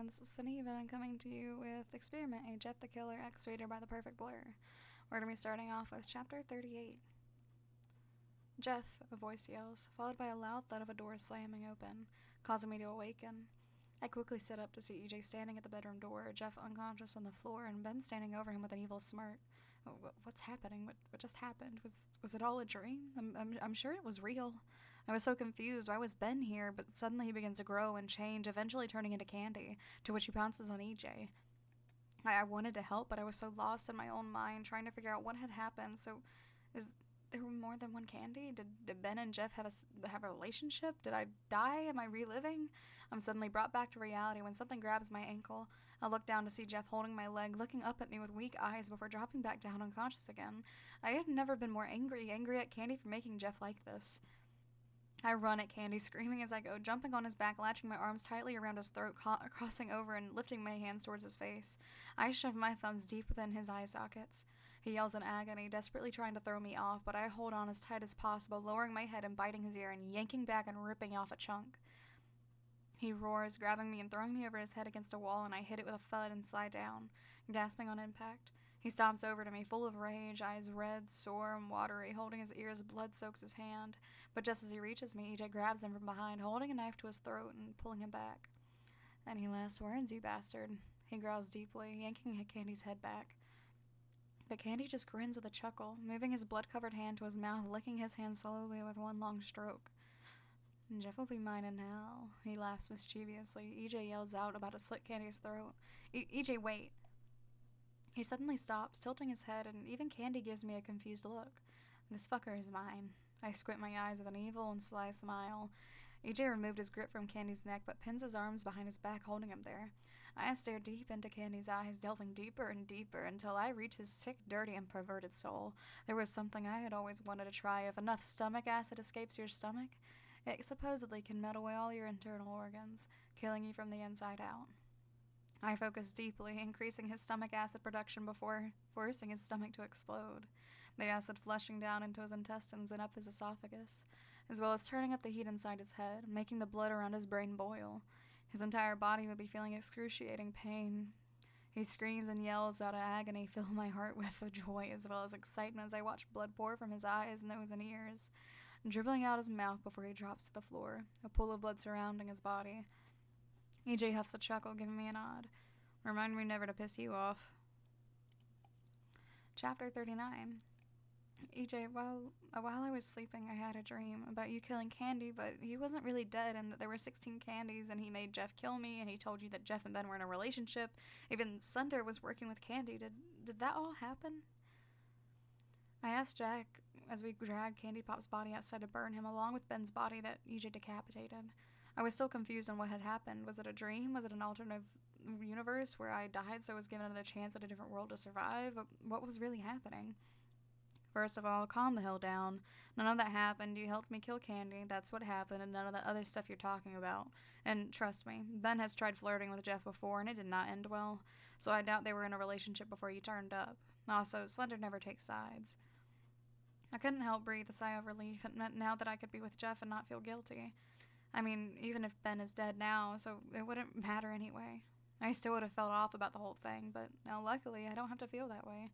This is Sunniva, and I'm coming to you with Experiment, a Jeff the Killer X-rated by ThePerfectBlur. We're going to be starting off with Chapter 38. Jeff, a voice yells, followed by a loud thud of a door slamming open, causing me to awaken. I quickly sit up to see EJ standing at the bedroom door, Jeff unconscious on the floor, and Ben standing over him with an evil smirk. What's happening? What just happened? Was it all a dream? I'm sure it was real. I was so confused. Why was Ben here? But suddenly he begins to grow and change, eventually turning into candy, to which he pounces on EJ. I wanted to help, but I was so lost in my own mind, trying to figure out what had happened. So, is there more than one Candy? Did Ben and Jeff have a relationship? Did I die? Am I reliving? I'm suddenly brought back to reality when something grabs my ankle. I look down to see Jeff holding my leg, looking up at me with weak eyes before dropping back down unconscious again. I had never been more angry at Candy for making Jeff like this. I run at Candy, screaming as I go, jumping on his back, latching my arms tightly around his throat, crossing over and lifting my hands towards his face. I shove my thumbs deep within his eye sockets. He yells in agony, desperately trying to throw me off, but I hold on as tight as possible, lowering my head and biting his ear and yanking back and ripping off a chunk. He roars, grabbing me and throwing me over his head against a wall, and I hit it with a thud and slide down, gasping on impact. He stomps over to me, full of rage, eyes red, sore, and watery, holding his ears. Blood soaks his hand. But just as he reaches me, EJ grabs him from behind, holding a knife to his throat and pulling him back. "Any last words, you bastard?" he growls deeply, yanking Candy's head back. But Candy just grins with a chuckle, moving his blood-covered hand to his mouth, licking his hand slowly with one long stroke. "Jeff will be mine now," he laughs mischievously. EJ yells out about to slit Candy's throat. EJ, wait." He suddenly stops, tilting his head, and even Candy gives me a confused look. "This fucker is mine." I squint my eyes with an evil and sly smile. EJ removed his grip from Candy's neck, but pins his arms behind his back, holding him there. I stare deep into Candy's eyes, delving deeper and deeper, until I reach his sick, dirty, and perverted soul. There was something I had always wanted to try. If enough stomach acid escapes your stomach, it supposedly can melt away all your internal organs, killing you from the inside out. I focused deeply, increasing his stomach acid production before forcing his stomach to explode, the acid flushing down into his intestines and up his esophagus, as well as turning up the heat inside his head, making the blood around his brain boil. His entire body would be feeling excruciating pain. He screams and yells out of agony, filling my heart with joy as well as excitement as I watch blood pour from his eyes, nose, and ears, dribbling out his mouth before he drops to the floor, a pool of blood surrounding his body. EJ huffs a chuckle, giving me a nod. "Remind me never to piss you off." Chapter 39. EJ, while I was sleeping, I had a dream about you killing Candy, but he wasn't really dead, and that there were 16 Candies, and he made Jeff kill me, and he told you that Jeff and Ben were in a relationship. Even Sunder was working with Candy. Did that all happen? I asked Jack as we dragged Candy Pop's body outside to burn him, along with Ben's body that EJ decapitated. I was still confused on what had happened. Was it a dream? Was it an alternative universe where I died so I was given another chance at a different world to survive? What was really happening? "First of all, calm the hell down. None of that happened. You helped me kill Candy. That's what happened, and none of that other stuff you're talking about. And trust me, Ben has tried flirting with Jeff before, and it did not end well. So I doubt they were in a relationship before you turned up. Also, Slender never takes sides." I couldn't help breathe a sigh of relief now that I could be with Jeff and not feel guilty. I mean, even if Ben is dead now, so it wouldn't matter anyway. I still would have felt off about the whole thing, but now luckily I don't have to feel that way.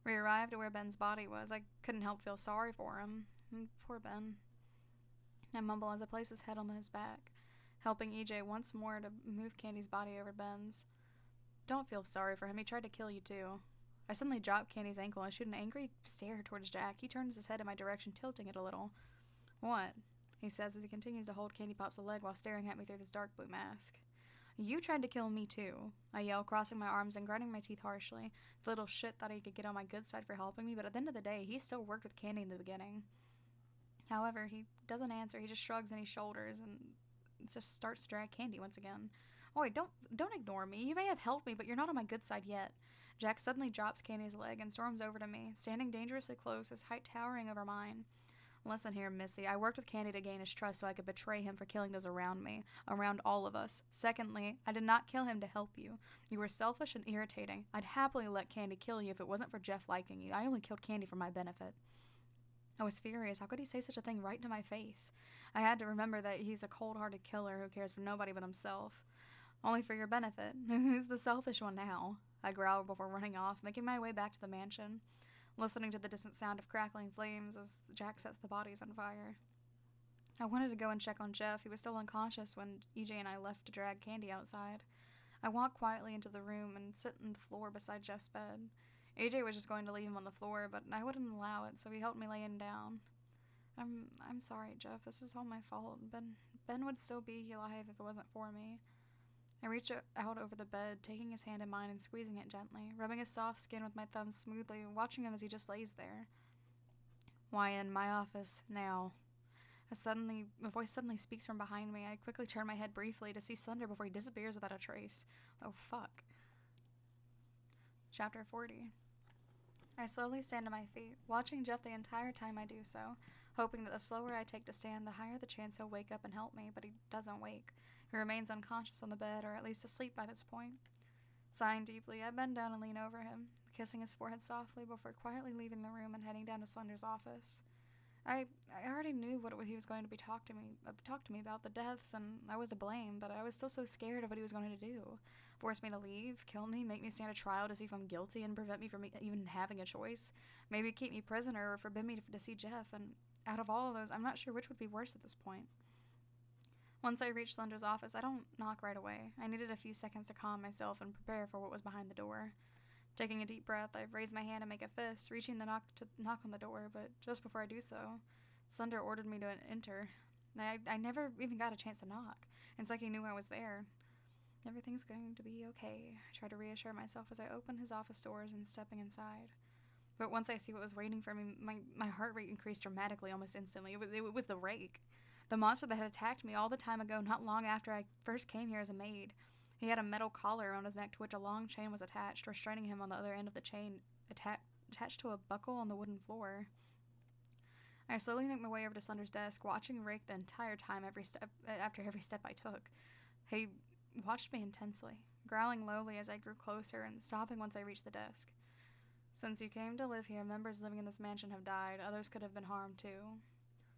We arrived at where Ben's body was. I couldn't help feel sorry for him. Poor Ben. I mumble as I place his head on his back, helping EJ once more to move Candy's body over Ben's. "Don't feel sorry for him. He tried to kill you too." I suddenly drop Candy's ankle and shoot an angry stare towards Jack. He turns his head in my direction, tilting it a little. "What?" he says as he continues to hold Candy Pop's leg while staring at me through this dark blue mask. "You tried to kill me too," I yell, crossing my arms and grinding my teeth harshly. The little shit thought he could get on my good side for helping me, but at the end of the day, he still worked with Candy in the beginning. However, he doesn't answer. He just shrugs his shoulders and just starts to drag Candy once again. "Oh wait, don't ignore me. You may have helped me, but you're not on my good side yet." Jack suddenly drops Candy's leg and storms over to me, standing dangerously close, his height towering over mine. "Listen here, Missy. I worked with Candy to gain his trust so I could betray him for killing those around me, around all of us. Secondly, I did not kill him to help you. You were selfish and irritating. I'd happily let Candy kill you if it wasn't for Jeff liking you. I only killed Candy for my benefit." I was furious. How could he say such a thing right to my face? I had to remember that he's a cold-hearted killer who cares for nobody but himself. Only for your benefit. Who's the selfish one now? I growled before running off, making my way back to the mansion, listening to the distant sound of crackling flames as Jack sets the bodies on fire. I wanted to go and check on Jeff. He was still unconscious when EJ and I left to drag Candy outside. I walked quietly into the room and sit on the floor beside Jeff's bed. AJ was just going to leave him on the floor, but I wouldn't allow it, so he helped me lay him down. I'm sorry, Jeff. This is all my fault. Ben would still be alive if it wasn't for me. I reached out over the bed, taking his hand in mine and squeezing it gently, rubbing his soft skin with my thumb smoothly, watching him as he just lays there. Why, in my office, now. A voice suddenly speaks from behind me. I quickly turn my head briefly to see Sunder before he disappears without a trace. Oh, fuck. Chapter 40. I slowly stand to my feet, watching Jeff the entire time I do so, hoping that the slower I take to stand, the higher the chance he'll wake up and help me, but he doesn't wake. He remains unconscious on the bed, or at least asleep by this point. Sighing deeply, I bend down and lean over him, kissing his forehead softly before quietly leaving the room and heading down to Sunder's office. I already knew what he was going to be talk to me about, the deaths, and I was to blame, but I was still so scared of what he was going to do. Force me to leave, kill me, make me stand a trial to see if I'm guilty, and prevent me from even having a choice. Maybe keep me prisoner or forbid me to see Jeff, and out of all of those, I'm not sure which would be worse at this point. Once I reached Sunder's office, I don't knock right away. I needed a few seconds to calm myself and prepare for what was behind the door. Taking a deep breath, I raise my hand and make a fist, reaching to knock on the door, but just before I do so, Sunder ordered me to enter. I never even got a chance to knock. It's like he knew I was there. Everything's going to be okay, I tried to reassure myself as I opened his office doors and stepping inside. But once I see what was waiting for me, my heart rate increased dramatically almost instantly. It was the rake. The monster that had attacked me all the time ago, not long after I first came here as a maid. He had a metal collar around his neck to which a long chain was attached, restraining him on the other end of the chain, attached to a buckle on the wooden floor. I slowly make my way over to Sunder's desk, watching Rake the entire time after every step I took. He watched me intensely, growling lowly as I grew closer and stopping once I reached the desk. Since you came to live here, members living in this mansion have died. Others could have been harmed too.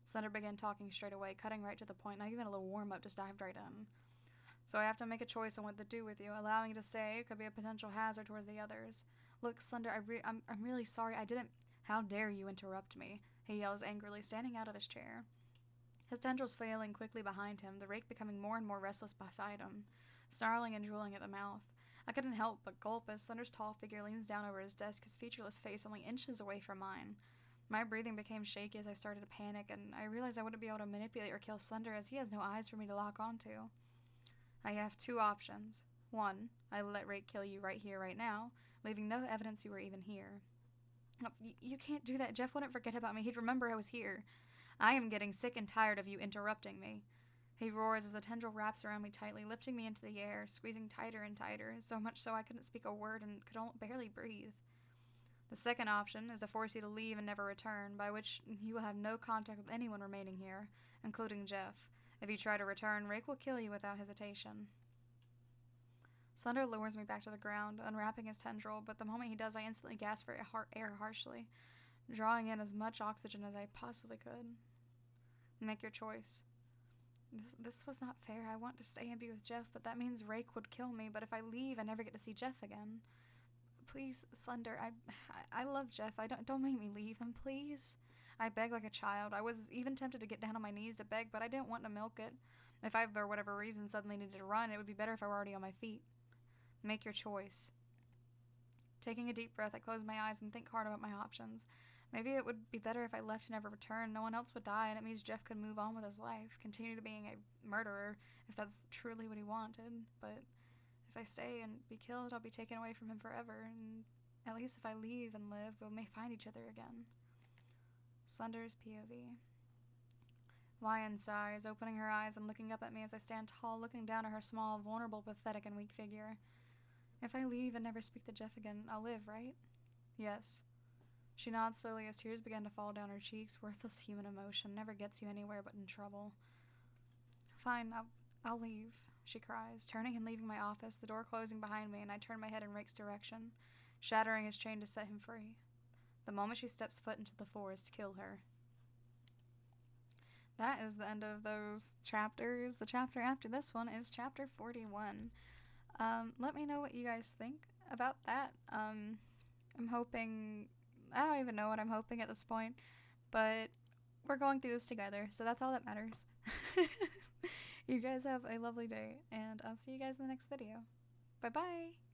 Sunder began talking straight away, cutting right to the point, not even a little warm-up, just dived right in. So I have to make a choice on what to do with you. Allowing you to stay could be a potential hazard towards the others. Look, Sunder, I'm really sorry. I didn't... How dare you interrupt me? He yells angrily, standing out of his chair. His tendrils flailing quickly behind him, the rake becoming more and more restless beside him, snarling and drooling at the mouth. I couldn't help but gulp as Sunder's tall figure leans down over his desk, his featureless face only inches away from mine. My breathing became shaky as I started to panic, and I realized I wouldn't be able to manipulate or kill Sunder as he has no eyes for me to lock onto. I have two options. One, I let Rake kill you right here, right now, leaving no evidence you were even here. You can't do that. Jeff wouldn't forget about me. He'd remember I was here. I am getting sick and tired of you interrupting me. He roars as a tendril wraps around me tightly, lifting me into the air, squeezing tighter and tighter, so much so I couldn't speak a word and could barely breathe. The second option is to force you to leave and never return, by which you will have no contact with anyone remaining here, including Jeff. If you try to return, Rake will kill you without hesitation. Sunder lowers me back to the ground, unwrapping his tendril, but the moment he does, I instantly gasp for air harshly, drawing in as much oxygen as I possibly could. Make your choice. This was not fair. I want to stay and be with Jeff, but that means Rake would kill me, but if I leave, I never get to see Jeff again. Please, Sunder, I love Jeff. Don't make me leave him, please. I begged like a child. I was even tempted to get down on my knees to beg, but I didn't want to milk it. If I, for whatever reason, suddenly needed to run, it would be better if I were already on my feet. Make your choice. Taking a deep breath, I close my eyes and think hard about my options. Maybe it would be better if I left and never returned. No one else would die, and it means Jeff could move on with his life, continue to being a murderer, if that's truly what he wanted. But if I stay and be killed, I'll be taken away from him forever, and at least if I leave and live, we may find each other again. Sunder's POV. Lion sighs, opening her eyes and looking up at me as I stand tall, looking down at her small, vulnerable, pathetic, and weak figure. If I leave and never speak to Jeff again, I'll live, right? Yes. She nods slowly as tears begin to fall down her cheeks. Worthless human emotion never gets you anywhere but in trouble. Fine, I'll leave, she cries, turning and leaving my office, the door closing behind me, and I turn my head in Rake's direction, shattering his chain to set him free. The moment she steps foot into the forest, kill her. that is the end of those chapters. The chapter after this one is chapter 41. Let me know what you guys think about that. I'm hoping, I don't even know what I'm hoping at this point, but we're going through this together, so that's all that matters. You guys have a lovely day, and I'll see you guys in the next video. Bye bye!